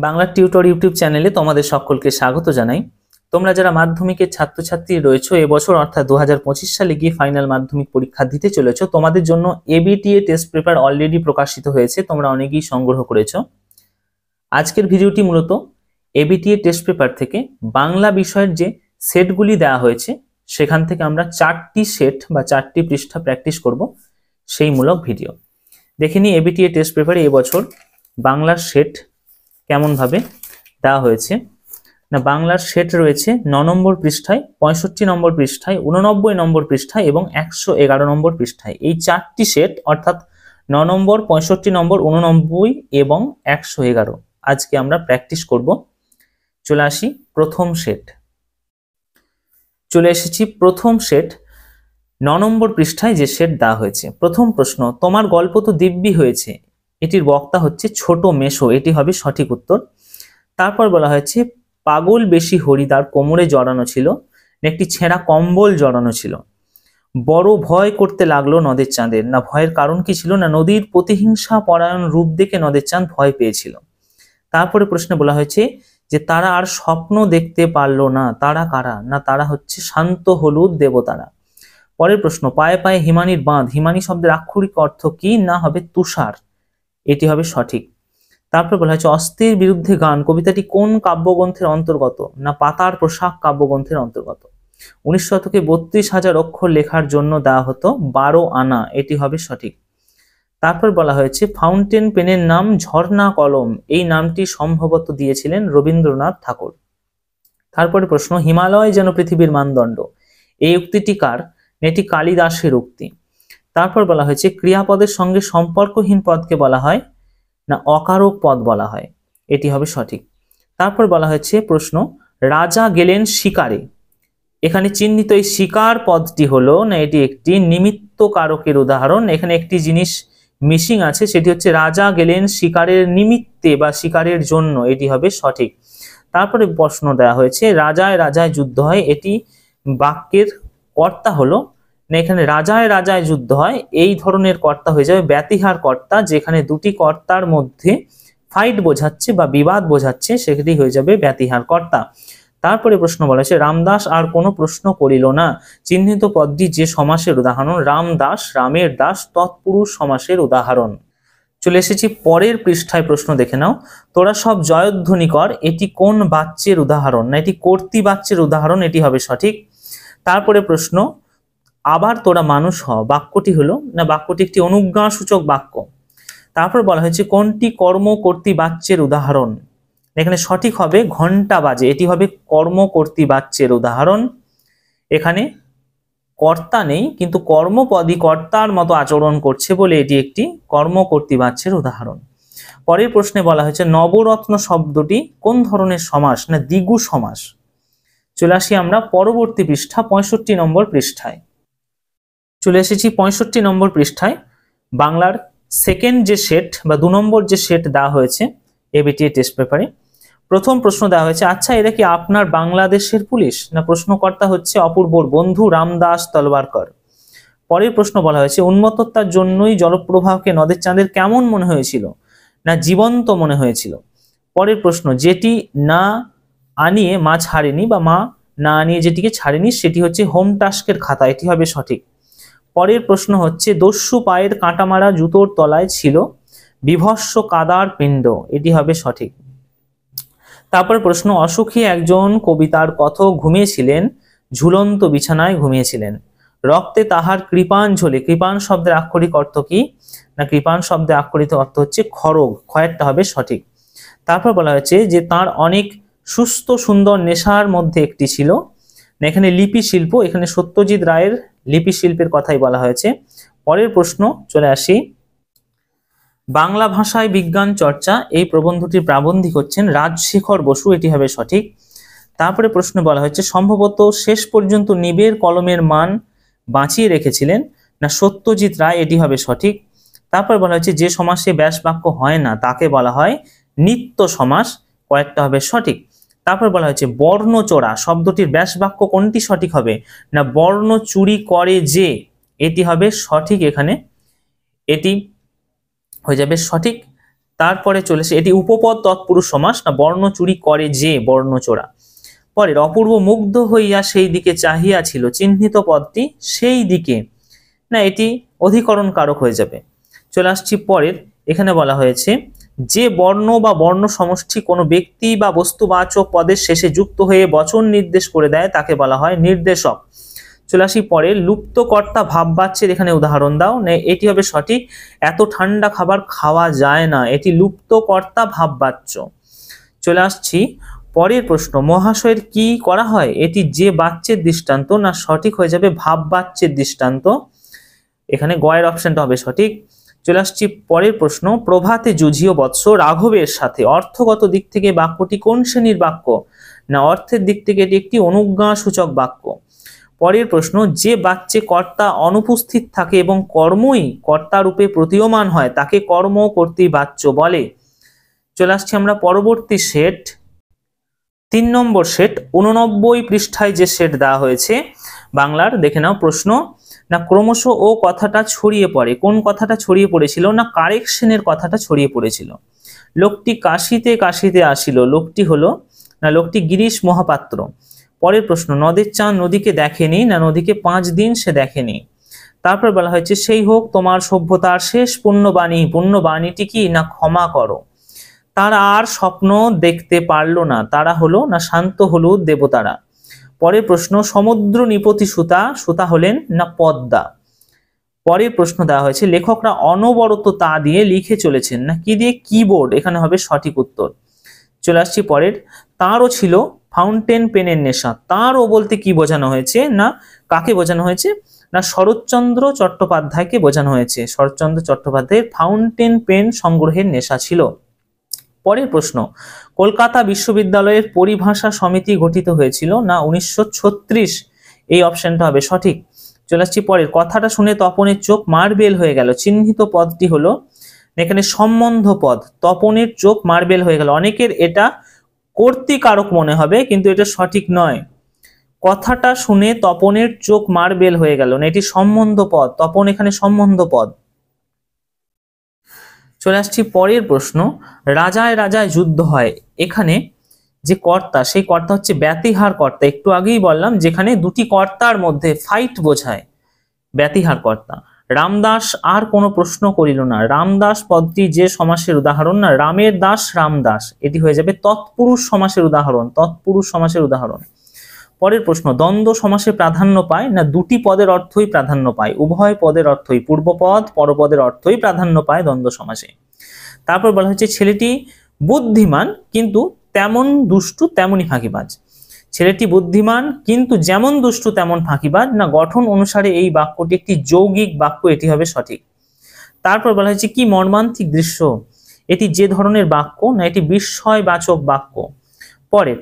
Bangla tutor YouTube চ্যানেলে তোমাদের সকলকে স্বাগত জানাই। তোমরা যারা মাধ্যমিকের ছাত্রছাত্রী রয়েছো, এবছর অর্থাৎ 2025 সালে গিয়ে ফাইনাল মাধ্যমিক পরীক্ষা দিতে চলেছো, তোমাদের জন্য এবিটিএ টেস্ট পেপার অলরেডি প্রকাশিত হয়েছে, তোমরা অনেকেই সংগ্রহ করেছো। আজকের ভিডিওটি মূলত এবিটিএ টেস্ট পেপার থেকে বাংলা বিষয়ের যে সেটগুলি দেওয়া হয়েছে সেখান থেকে আমরা 4টি সেট বা 4টি পৃষ্ঠা প্র্যাকটিস করব, সেই মূলক ভিডিও। দেখে নিই এবিটিএ টেস্ট পেপারে এবছর বাংলার সেট কেমন ভাবে দেওয়া হয়েছে। না, বাংলার সেট রয়েছে 9 নম্বর পৃষ্ঠায়, 65 নম্বর পৃষ্ঠায়, 89 নম্বর পৃষ্ঠায় এবং 111 নম্বর পৃষ্ঠায়। এই 4টি সেট অর্থাৎ 9 নম্বর, 65 নম্বর, 89 এবং 111 আজকে আমরা প্র্যাকটিস করব। চলে আসি প্রথম সেট। চলে এসেছি প্রথম সেট 9 নম্বর পৃষ্ঠায় যে সেট দেওয়া হয়েছে। প্রথম প্রশ্ন, তোমার গল্প তো দিব্যি হয়েছে, এটির বক্তা হচ্ছে ছোট মেশো, এটি হবে সঠিক উত্তর। তারপর বলা হয়েছে পাগল বেশি হরিদার কোমরে জড়ানো ছিল, একটি ছেঁড়া কম্বল জড়ানো ছিল। বড় ভয় করতে লাগলো নদের চাঁদের। না, ভয়ের কারণ কি ছিল? না, নদীর প্রতিহিংসা পরায়ণ রূপ দেখে নদের চাঁদ ভয় পেয়েছিল। তারপরে প্রশ্নে বলা হয়েছে যে তারা আর স্বপ্ন দেখতে পারলো না, তারা কারা? না, তারা হচ্ছে শান্ত হলুদ দেবতারা। পরের প্রশ্ন, পায়ে পায়ে হিমানির বাঁধ, হিমানি শব্দের আক্ষরিক অর্থ কি? না, হবে তুষার, এটি হবে সঠিক। তারপর বলা হয়েছে অস্থির বিরুদ্ধে গান, কবিতাটি কোন কাব্যগ্রন্থের অন্তর্গত? না, পাতার পোশাক কাব্যগ্রন্থের অন্তর্গত। 19 শতকে 32,000 অক্ষর লেখার জন্য দেওয়া হতো 12 আনা, এটি হবে সঠিক। তারপর বলা হয়েছে ফাউন্টেন পেনের নাম ঝর্ণা কলম, এই নামটি সম্ভবত দিয়েছিলেন রবীন্দ্রনাথ ঠাকুর। তারপরে প্রশ্ন, হিমালয় যেন পৃথিবীর মানদণ্ড, এই উক্তিটি কার? এটি কালিদাসের উক্তি। তারপর বলা হয়েছে ক্রিয়াপদের সঙ্গে সম্পর্কহীন পদকে বলা হয়? না, অকারক পদ বলা হয়, এটি হবে সঠিক। তারপর বলা হয়েছে প্রশ্ন, রাজা গেলেন শিকারে, এখানে চিহ্নিত এই শিকার পদটি হলো না, এটি একটি নিমিত্ত কারকের উদাহরণ। এখানে একটি জিনিস মিসিং আছে, সেটি হচ্ছে রাজা গেলেন শিকারের নিমিত্তে বা শিকারের জন্য, এটি হবে সঠিক। তারপরে প্রশ্ন দেওয়া হয়েছে রাজায় রাজায় যুদ্ধ হয়, এটি বাক্যের কর্তা হলো না, এখানে রাজায় রাজায় যুদ্ধ হয় এই ধরনের কর্তা হয়ে যাবে ব্যতিহার কর্তা, যেখানে দুটি কর্তার মধ্যে ফাইট বোঝাচ্ছে বা বিবাদ বোঝাচ্ছে, সেটি হয়ে যাবে ব্যতিহার কর্তা। তারপরে প্রশ্ন বলা হয়েছে রামদাস আর কোনো প্রশ্ন করিল না, চিহ্নিত পদটি যে সমাসের উদাহরণ? রামদাস, রামের দাস তৎপুরুষ সমাসের উদাহরণ। চলে এসেছি পরের পৃষ্ঠায়, প্রশ্ন দেখে নাও, তোরা সব জয়ধ্বনি কর, এটি কোন বাচ্যের উদাহরণ? না, এটি কর্তৃ বাচ্যের উদাহরণ, এটি হবে সঠিক। তারপরে প্রশ্ন, আবার তোরা মানুষ হ, বাক্যটি হলো না, বাক্যটি একটি অনুজ্ঞাসূচক বাক্য। তারপর বলা হয়েছে কোনটি কর্ম কর্তৃ বাচ্যের উদাহরণ? এখানে সঠিক হবে ঘন্টা বাজে, এটি হবে কর্ম কর্তৃ বাচ্যের উদাহরণ। এখানে কর্তা নেই কিন্তু কর্মপদই কর্তার মতো আচরণ করছে বলে এটি একটি কর্ম কর্তৃ বাচ্যের উদাহরণ। পরের প্রশ্নে বলা হয়েছে নবরত্ন শব্দটি কোন ধরনের সমাস? না, দ্বিগু সমাস। চলে আসি আমরা পরবর্তী পৃষ্ঠা 65 নম্বর পৃষ্ঠায়। চলে এসেছি 65 নম্বর পৃষ্ঠায়। বাংলার সেকেন্ড যে সেট বা 2 নম্বর যে সেট দেওয়া হয়েছে এবিটিএ টেস্ট পেপারে। প্রথম প্রশ্ন দেওয়া হয়েছে আচ্ছা এরা কি আপনার বাংলাদেশের পুলিশ? না, প্রশ্নকর্তা হচ্ছে অপূর্বর বন্ধু রামদাস তলবারকর। পরের প্রশ্ন বলা হয়েছে উন্মত্ততার জন্যই জলপ্রবাহকে নদের চাঁদের কেমন মনে হয়েছিল? না, জীবন্ত মনে হয়েছিল। পরের প্রশ্ন, যেটি না আনিয়ে মা ছাড়েনি বা মা না আনিয়ে যেটিকে ছাড়েনি সেটি হচ্ছে হোম টাস্কের খাতা, এটি হবে সঠিক। পরের প্রশ্ন হচ্ছে দস্যু পায়ের কাঁটা মারা জুতোর তলায় ছিল বিভৎস কাদার পিণ্ড, এটি হবে সঠিক। তারপর প্রশ্ন, অসুখী একজন কবিতার কথক ঘুমিয়েছিলেন, ঝুলন্ত বিছানায় ঘুমিয়েছিলেন, রক্তে তাহার কৃপাণ ঝোলে, কৃপাণ শব্দের আক্ষরিক অর্থ কি? না, কৃপাণ শব্দের আক্ষরিক অর্থ হচ্ছে খড়গ, খয়েরটা হবে সঠিক। তারপর বলা হয়েছে যে তার অনেক সুস্থ সুন্দর নেশার মধ্যে একটি ছিল, এখানে লিপি শিল্প, এখানে সত্যজিৎ রায়ের লিপি শিল্পের কথাই বলা হয়েছে। পরের প্রশ্ন চলে আসি, বাংলা ভাষায় বিজ্ঞান চর্চা, এই প্রবন্ধটির প্রাবন্ধিক হচ্ছেন রাজশেখর বসু, এটি হবে সঠিক। তারপরে প্রশ্ন বলা হয়েছে সম্ভবত শেষ পর্যন্ত নিবের কলমের মান বাঁচিয়ে রেখেছিলেন, না সত্যজিৎ রায়, এটি হবে সঠিক। তারপর বলা হয়েছে যে সমাসে ব্যাস বাক্য হয় না তাকে বলা হয় নিত্য সমাস, কয়েকটা হবে সঠিক। তারপর বলা হয়েছে বর্ণচোরা শব্দটির ব্যাস বাক্য কোনটি সঠিক হবে? না, বর্ণ চুরি করে যে, এটি হবে সঠিক, এখানে এটি হয়ে যাবে সঠিক। তারপরে চলেছে এটি উপপদ তৎপুরুষ সমাস না বর্ণ চুরি করে যে বর্ণচোরা। পরের অপূর্ব মুগ্ধ হইয়া সেই দিকে চাহিয়া ছিল, চিহ্নিত পদটি সেই দিকে না এটি অধিকরণ কারক হয়ে যাবে। চলে আসছি পরের, এখানে বলা হয়েছে যে বর্ণ বা বর্ণ সমষ্টি কোনো ব্যক্তি বা বস্তুবাচক পদের শেষে যুক্ত হয়ে বচন নির্দেশ করে দেয় তাকে বলা হয় নির্দেশক। চলে আসি পরে, লুপ্ত কর্তা ভাববাচ্যের এখানে উদাহরণ দাও। এটি হবে সঠিক, এত ঠান্ডা খাবার খাওয়া যায় না, এটি লুপ্ত কর্তা ভাববাচ্য। চলে আসছি পরের প্রশ্ন, মহাশয়ের কি করা হয়, এটি যে বাচ্যের দৃষ্টান্ত না সঠিক হয়ে যাবে ভাববাচ্যের দৃষ্টান্ত, এখানে গয়ের অপশনটা হবে সঠিক। চলে আসছি পরের প্রশ্ন, প্রভাতে যুঝিও বৎস রাঘবের সাথে, অর্থগত দিক থেকে বাক্যটি কোন শ্রেণীর বাক্য না অর্থের দিক থেকে এটি একটি অনুজ্ঞা সূচক বাক্য। পরের প্রশ্ন, যে বাচ্যে কর্তা অনুপস্থিত থাকে এবং কর্মই কর্তা রূপে প্রতীয়মান হয় তাকে কর্ম কর্তৃ বাচ্য বলে। চলে আসছি আমরা পরবর্তী সেট, 3 নম্বর সেট, 89 পৃষ্ঠায় যে সেট দেওয়া হয়েছে বাংলার, দেখে নাও প্রশ্ন, না ক্রমশ ও কথাটা ছড়িয়ে পড়ে, কোন কথাটা ছড়িয়ে পড়েছিল না কারেকশনের কথাটা ছড়িয়ে পড়েছিল। লোকটি কাশিতে কাশিতে আসিল, লোকটি হলো না লোকটি গিরিশ মহাপাত্র। পরের প্রশ্ন, নদের চাঁদ নদীকে দেখেনি না নদীকে 5 দিন সে দেখেনি। তারপর বলা হয়েছে সেই হোক তোমার সভ্যতার শেষ পুণ্যবাণী, পুণ্যবাণীটি কি না ক্ষমা করো। তারা আর স্বপ্ন দেখতে পারলো না, তারা হলো না শান্ত হলুদ দেবতারা। পরের প্রশ্ন, সমুদ্র নিপতি সুতা, সুতা হলেন না পদ্মা। পরের প্রশ্ন দেওয়া হয়েছে লেখকরা অনবরত তা দিয়ে লিখে চলেছেন না কি দিয়ে, কিবোর্ড, এখানে হবে সঠিক উত্তর। চলে আসছি পরের, তারও ছিল ফাউন্টেন পেনের নেশা, তারও বলতে কি বোঝানো হয়েছে না কাকে বোঝানো হয়েছে না শরৎচন্দ্র চট্টোপাধ্যায়কে বোঝানো হয়েছে, শরৎচন্দ্র চট্টোপাধ্যায়ের ফাউন্টেন পেন সংগ্রহের নেশা ছিল। পরের প্রশ্ন, কলকাতা বিশ্ববিদ্যালয়ের পরিভাষা সমিতি গঠিত হয়েছিল না 1936, এই অপশনটা হবে সঠিক। চলে আসছি পরের, কথাটা শুনে তপনের চোখ মার্বেল হয়ে গেল, চিহ্নিত পদটি হলো এখানে সম্বন্ধ পদ, তপনের চোখ মার্বেল হয়ে গেল। অনেকের এটা কর্তৃকারক মনে হবে কিন্তু এটা সঠিক নয়, কথাটা শুনে তপনের চোখ মার্বেল হয়ে গেল না এটি সম্বন্ধ পদ, তপন এখানে সম্বন্ধ পদ। চলে আসছি পরের প্রশ্ন, রাজায় রাজায় যুদ্ধ হয়, এখানে যে কর্তা সেই কর্তা হচ্ছে ব্যতিহার কর্তা, একটু আগেই বললাম যেখানে দুটি কর্তার মধ্যে ফাইট বোঝায়, ব্যতিহার কর্তা। রামদাস আর কোনো প্রশ্ন করিল না, রামদাস পদটি যে সমাসের উদাহরণ না রামের দাস রামদাস, এটি হয়ে যাবে তৎপুরুষ সমাসের উদাহরণ, তৎপুরুষ সমাসের উদাহরণ। পরের প্রশ্ন, দ্বন্দ্ব সমাসে প্রাধান্য পায় না দুটি পদের অর্থই প্রাধান্য পায়, উভয় পদের অর্থই, পূর্বপদ পরপদের অর্থই প্রাধান্য পায় দ্বন্দ্ব সমাসে। তারপর বলা হচ্ছে ছেলেটি বুদ্ধিমান কিন্তু তেমন দুষ্টু তেমনই ফাঁকিবাজ, ছেলেটি বুদ্ধিমান কিন্তু যেমন দুষ্টু তেমন ফাঁকিবাজ না গঠন অনুসারে এই বাক্যটি একটি যৌগিক বাক্য, এটি হবে সঠিক। তারপর বলা হয়েছে কি মর্মান্তিক দৃশ্য, এটি যে ধরনের বাক্য না এটি বিস্ময়বাচক বাক্য। পরে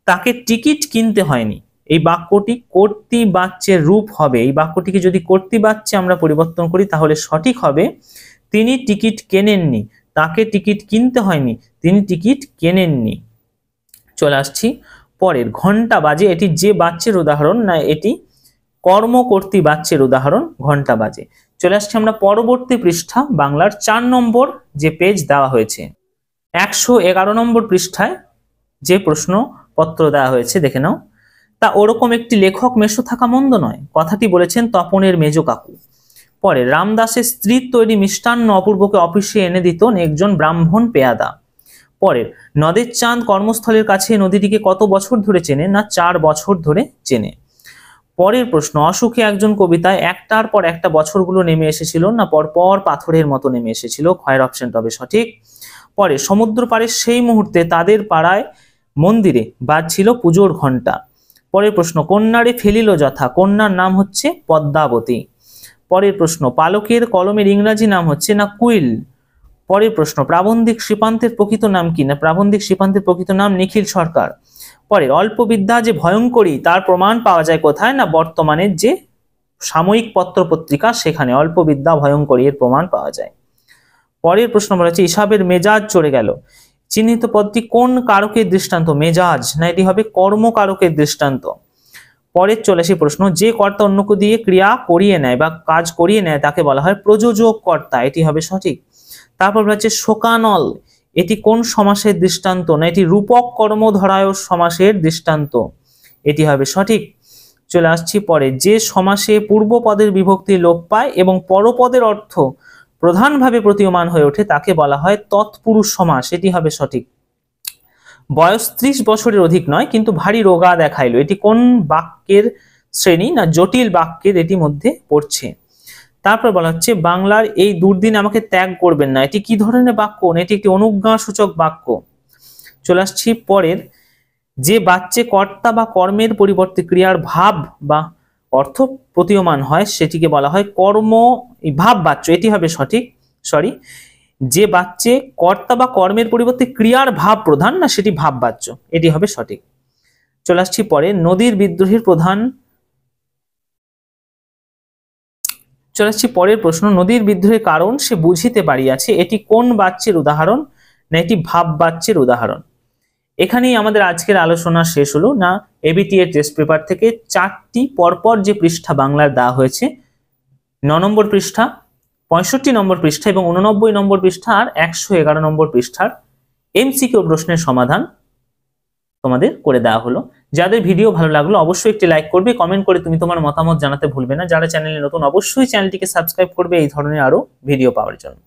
তাকে টিকিট কিনতে হয়নি, এই বাক্যটি কর্তৃবাচ্যের রূপ হবে, এই বাক্যটিকে যদি কর্তৃবাচ্যে আমরা পরিবর্তন করি তাহলে সঠিক হবে তিনি টিকিট কেনেননি, তাকে টিকিট কিনতে হয়নি, তিনি টিকিট কেনেননি। চলে আসছি পরের, ঘন্টা বাজে, এটি যে বাচ্যের উদাহরণ না এটি কর্মকর্তৃ বাচ্যের উদাহরণ, ঘন্টা বাজে। চলে আসছি আমরা পরবর্তী পৃষ্ঠা বাংলার 4 নম্বর যে পেজ দেওয়া হয়েছে, 111 নম্বর পৃষ্ঠায় যে প্রশ্নপত্র দেওয়া হয়েছে দেখে নাও। তা ওরকম একটি লেখক মেশো থাকা মন্দ নয়, কথাটি বলেছেন তপনের মেজ কাকু। পরে রামদাসের স্ত্রীর তৈরি মিষ্টান্ন অপূর্বকে অফিসে এনে দিত একজন ব্রাহ্মণ পেয়াদা। পরের, নদের চাঁদ কর্মস্থলের কাছে নদীটিকে কত বছর ধরে চেনে না 4 বছর ধরে চেনে। পরের প্রশ্ন, অসুখে একজন কবিতায় একটার পর একটা বছরগুলো নেমে এসেছিল না পরপর পাথরের মতো নেমে এসেছিল, ক্ষয়ের অপশনটা হবে সঠিক। পরে সমুদ্র পাড়ে সেই মুহূর্তে তাদের পাড়ায় মন্দিরে বাজছিল পুজোর ঘন্টা। পরের প্রশ্ন, কন্যারে ফেলিল যথা, কন্যার নাম হচ্ছে পদ্মাবতী। পরের প্রশ্ন, পালকের কলমের ইংরাজি নাম হচ্ছে না কুইল। পরের প্রশ্ন, প্রাবন্ধিক শ্রীপান্তের প্রকৃত নাম কি না প্রাবন্ধিক শ্রীপান্তের প্রকৃত নাম নিখিল সরকার। পরের, অল্প বিদ্যা যে ভয়ঙ্করী তার প্রমাণ পাওয়া যায় কোথায় না বর্তমানের যে সাময়িক পত্র পত্রিকা সেখানে অল্প বিদ্যা ভয়ঙ্করী এর প্রমাণ পাওয়া যায়। পরের প্রশ্ন বলা হচ্ছে ইসাবের মেজাজ চড়ে গেল, চিহ্নিত পদটি কোন কারকের দৃষ্টান্ত, মেজাজ না এটি হবে কর্মকারকের দৃষ্টান্ত। পরের চলে আসি প্রশ্ন, যে কর্তা অন্যকে দিয়ে ক্রিয়া করিয়ে নেয় বা কাজ করিয়ে নেয় তাকে বলা হয় প্রযোজক কর্তা, এটি হবে সঠিক। তারপর হচ্ছে শোকানল, এটি কোন সমাসের দৃষ্টান্ত? না, এটি রূপক কর্মধারয় সমাসের দৃষ্টান্ত। এটি হবে সঠিক। চলে আসছি পরে, যে সমাসে পূর্বপদের বিভক্তি লোপ পায় এবং পরপদের অর্থ প্রধানভাবে প্রতীয়মান হয়ে ওঠে তাকে বলা হয় তৎপুরুষ সমাস। এটি হবে সঠিক। বয়স 30 বছরের অধিক নয় কিন্তু ভারী রোগা দেখাইলো, এটি কোন বাক্যের শ্রেণী? না, জটিল বাক্যের এটি মধ্যে পড়ছে। তারপর বলা হচ্ছে বাংলার এই দুর্দিন আমাকে ত্যাগ করবেন না, এটি কি ধরনের বাক্য? না, এটি একটি অনুজ্ঞা সূচক বাক্য। চলে আসছি পরের, যে বাচ্চে কর্তা বা কর্মের পরিবর্তে ক্রিয়ার ভাব বা অর্থ প্রতীয়মান হয় সেটিকে বলা হয় কর্ম ভাব বাচ্য। এটি হবে সঠিক। যে বাচ্চে কর্তা বা কর্মের পরিবর্তে ক্রিয়ার ভাব প্রধান, না সেটি ভাব বাচ্য। এটি হবে সঠিক। চলে আসছি পরে, নদীর বিদ্রোহের প্রধান। চলে আসছি পরের প্রশ্ন, নদীর বিদ্রোহের কারণ সে বুঝিতে পারিয়াছে, এটি কোন বাচ্যের উদাহরণ? না, এটি ভাব বাচ্যের উদাহরণ। এখানেই আমাদের আজকের আলোচনা শেষ হলো। না, এবিটি এর টেস্ট পেপার থেকে 4টি পরপর যে পৃষ্ঠা বাংলার দেওয়া হয়েছে, 9 নম্বর পৃষ্ঠা, 65 নম্বর পৃষ্ঠা এবং 89 নম্বর পৃষ্ঠা আর 111 নম্বর পৃষ্ঠার এমসিকিউ প্রশ্নের সমাধান তোমাদের করে দেওয়া হলো। যাদের ভিডিও ভালো লাগলো অবশ্যই একটি লাইক করবে, কমেন্ট করে তুমি তোমার মতামত জানাতে ভুলবে না। যারা চ্যানেলে নতুন অবশ্যই চ্যানেলটিকে সাবস্ক্রাইব করবে এই ধরনের আরো ভিডিও পাওয়ার জন্য।